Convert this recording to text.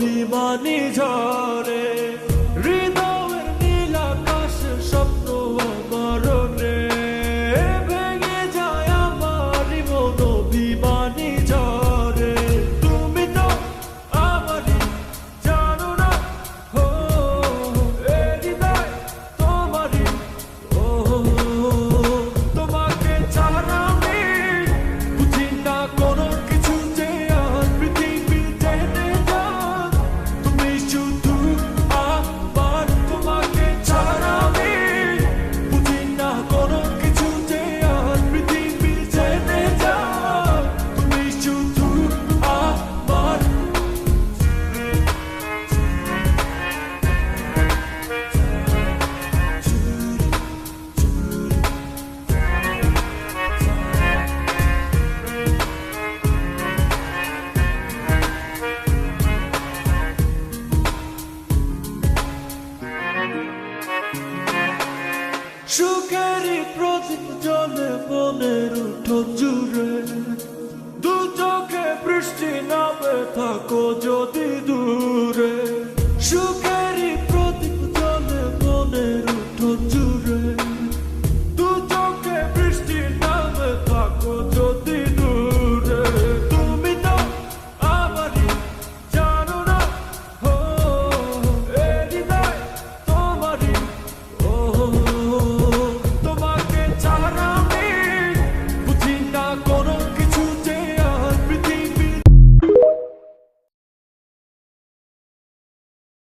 অভিমানী ঝরে হৃদয়ের নীল আকাশের স্বপ্ন আমার রে ভেঙে যায় আমার মন অভিমানী ঝরে তুমি তো আমারই জানো না ও এ হৃদয় তোমারই ও তোমাকে ছাড়া আমি বুঝি না কোনো কিছু যে আর পৃথিবী টেনে যাক তুমি শুধু আমার তোমাকে ছাড়া আমি বুঝি না কোনো কিছু যে আর পৃথিবী টেনে যাক তুমি শুধু আমার সুখেরই প্রদীপ জলে মনের উঠোন জুড়ে দু চোখে বৃষ্টি নামে থাকো যদি